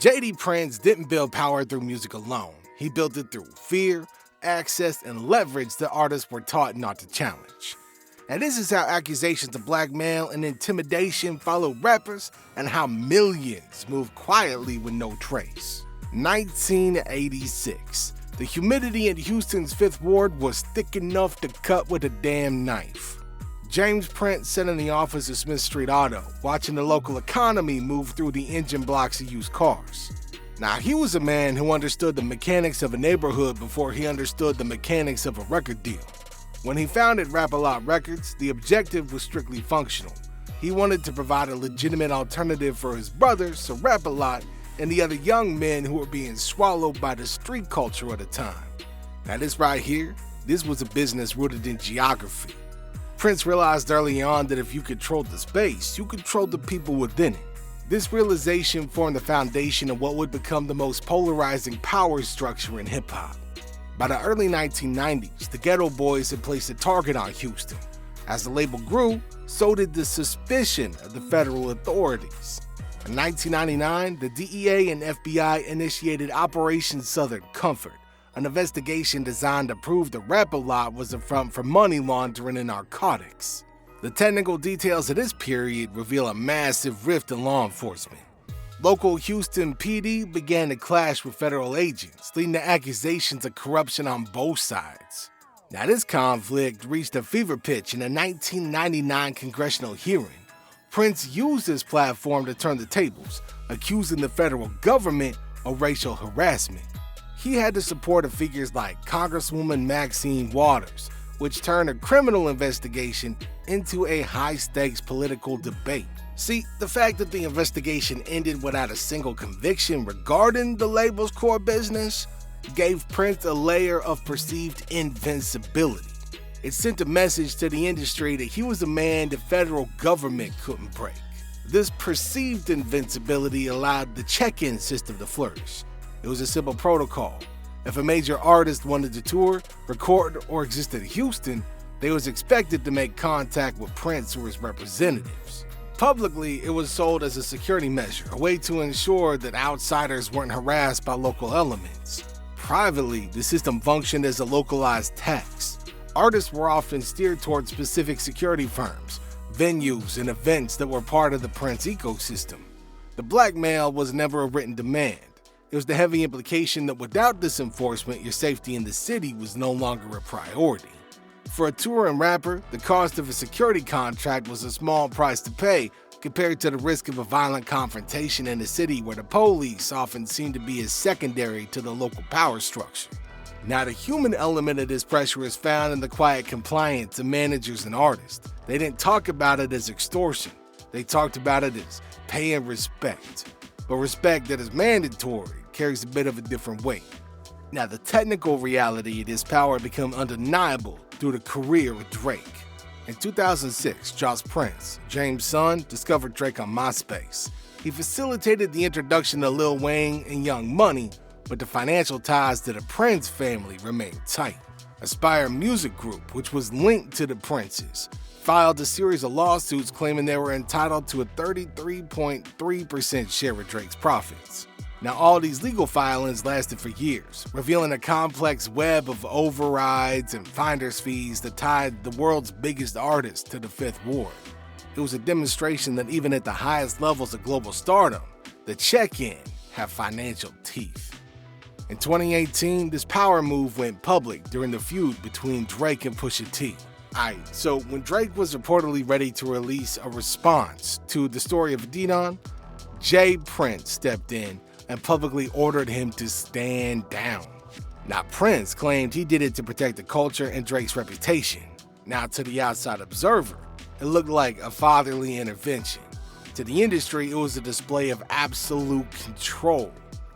J.D. Prince didn't build power through music alone. He built it through fear, access, and leverage that artists were taught not to challenge. And this is how accusations of blackmail and intimidation followed rappers and how millions moved quietly with no trace. 1986. The humidity in Houston's Fifth Ward was thick enough to cut with a damn knife. James Prince sat in the office of Smith Street Auto, watching the local economy move through the engine blocks of used cars. Now, he was a man who understood the mechanics of a neighborhood before he understood the mechanics of a record deal. When he founded Rap-A-Lot Records, the objective was strictly functional. He wanted to provide a legitimate alternative for his brothers, so Rap-A-Lot, and the other young men who were being swallowed by the street culture at the time. Now, this right here, this was a business rooted in geography. Prince realized early on that if you controlled the space, you controlled the people within it. This realization formed the foundation of what would become the most polarizing power structure in hip-hop. By the early 1990s, the Ghetto Boys had placed a target on Houston. As the label grew, so did the suspicion of the federal authorities. In 1999, the DEA and FBI initiated Operation Southern Comfort, an investigation designed to prove that Rap-A-Lot was a front for money laundering and narcotics. The technical details of this period reveal a massive rift in law enforcement. Local Houston PD began to clash with federal agents, leading to accusations of corruption on both sides. Now, this conflict reached a fever pitch in a 1999 congressional hearing. Prince used his platform to turn the tables, accusing the federal government of racial harassment. He had the support of figures like Congresswoman Maxine Waters, which turned a criminal investigation into a high-stakes political debate. See, the fact that the investigation ended without a single conviction regarding the label's core business gave Prince a layer of perceived invincibility. It sent a message to the industry that he was a man the federal government couldn't break. This perceived invincibility allowed the check-in system to flourish. It was a simple protocol. If a major artist wanted to tour, record, or exist in Houston, they was expected to make contact with Prince or his representatives. Publicly, it was sold as a security measure, a way to ensure that outsiders weren't harassed by local elements. Privately, the system functioned as a localized tax. Artists were often steered towards specific security firms, venues, and events that were part of the Prince ecosystem. The blackmail was never a written demand. It was the heavy implication that without this enforcement, your safety in the city was no longer a priority. For a touring rapper, the cost of a security contract was a small price to pay compared to the risk of a violent confrontation in a city where the police often seemed to be as secondary to the local power structure. Now, the human element of this pressure is found in the quiet compliance of managers and artists. They didn't talk about it as extortion. They talked about it as paying respect. But respect that is mandatory carries a bit of a different weight. Now, the technical reality of this power became undeniable through the career of Drake. In 2006, Josh Prince, James' son, discovered Drake on MySpace. He facilitated the introduction of Lil Wayne and Young Money, but the financial ties to the Prince family remained tight. Aspire Music Group, which was linked to the Princes, filed a series of lawsuits claiming they were entitled to a 33.3% share of Drake's profits. Now, all these legal filings lasted for years, revealing a complex web of overrides and finder's fees that tied the world's biggest artist to the Fifth Ward. It was a demonstration that even at the highest levels of global stardom, the check-in had financial teeth. In 2018, this power move went public during the feud between Drake and Pusha T. So when Drake was reportedly ready to release a response to the story of Denon, J. Prince stepped in and publicly ordered him to stand down. Now, Prince claimed he did it to protect the culture and Drake's reputation. Now, to the outside observer, it looked like a fatherly intervention. To the industry, it was a display of absolute control.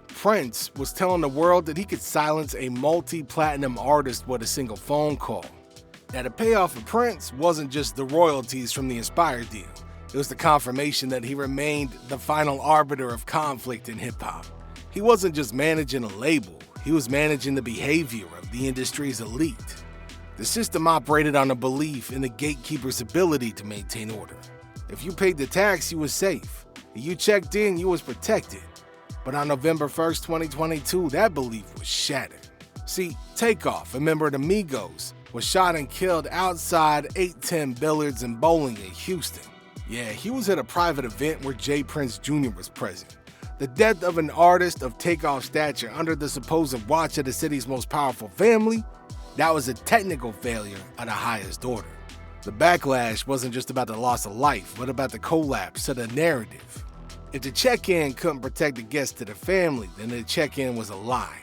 Prince was telling the world that he could silence a multi-platinum artist with a single phone call. Now, the payoff for Prince wasn't just the royalties from the Aspire deal. It was the confirmation that he remained the final arbiter of conflict in hip-hop. He wasn't just managing a label, he was managing the behavior of the industry's elite. The system operated on a belief in the gatekeeper's ability to maintain order. If you paid the tax, you was safe. If you checked in, you was protected. But on November 1st, 2022, that belief was shattered. See, Takeoff, a member of the Migos, was shot and killed outside 810 Billiards and Bowling in Houston. Yeah, he was at a private event where J. Prince Jr. was present. The death of an artist of Takeoff's stature under the supposed watch of the city's most powerful family, that was a technical failure of the highest order. The backlash wasn't just about the loss of life, but about the collapse of the narrative. If the check-in couldn't protect the guests to the family, then the check-in was a lie.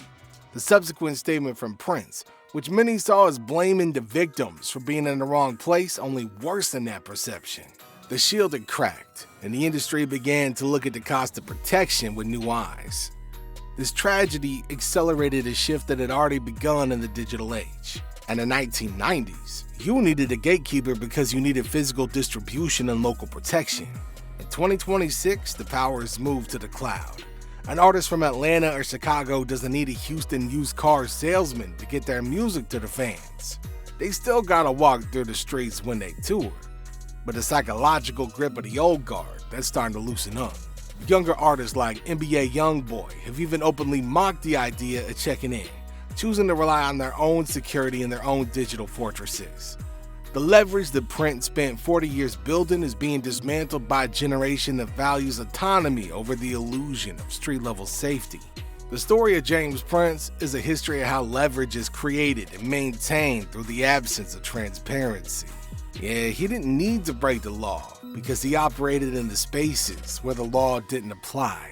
The subsequent statement from Prince, which many saw as blaming the victims for being in the wrong place, only worsened that perception. The shield had cracked, and the industry began to look at the cost of protection with new eyes. This tragedy accelerated a shift that had already begun in the digital age. In the 1990s, you needed a gatekeeper because you needed physical distribution and local protection. In 2026, the power has moved to the cloud. An artist from Atlanta or Chicago doesn't need a Houston used car salesman to get their music to the fans. They still gotta walk through the streets when they tour. But the psychological grip of the old guard, that's starting to loosen up. Younger artists like NBA Youngboy have even openly mocked the idea of checking in, choosing to rely on their own security and their own digital fortresses. The leverage that Prince spent 40 years building is being dismantled by a generation that values autonomy over the illusion of street-level safety. The story of James Prince is a history of how leverage is created and maintained through the absence of transparency. Yeah, he didn't need to break the law because he operated in the spaces where the law didn't apply.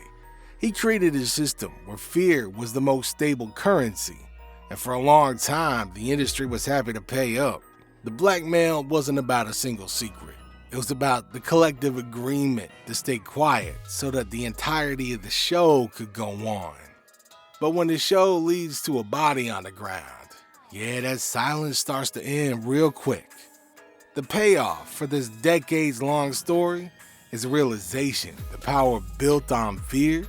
He created a system where fear was the most stable currency, and for a long time, the industry was happy to pay up. The blackmail wasn't about a single secret. It was about the collective agreement to stay quiet so that the entirety of the show could go on. But when the show leads to a body on the ground, yeah, that silence starts to end real quick. The payoff for this decades-long story is a realization the power built on fear,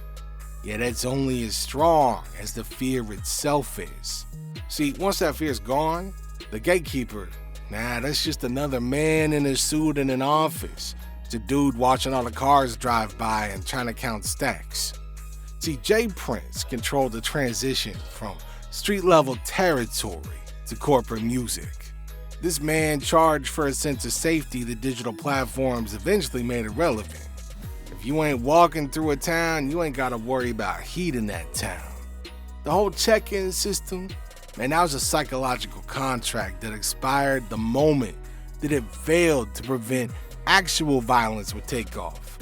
yeah, that's only as strong as the fear itself is. See, once that fear's gone, the gatekeeper, that's just another man in a suit in an office. It's a dude watching all the cars drive by and trying to count stacks. See, J. Prince controlled the transition from street-level territory to corporate music. This man charged for a sense of safety that digital platforms eventually made irrelevant. If you ain't walking through a town, you ain't gotta worry about heat in that town. The whole check-in system, that was a psychological contract that expired the moment that it failed to prevent actual violence with Takeoff.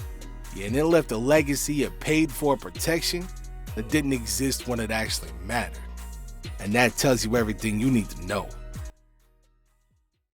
Yeah, and it left a legacy of paid-for protection that didn't exist when it actually mattered. And that tells you everything you need to know.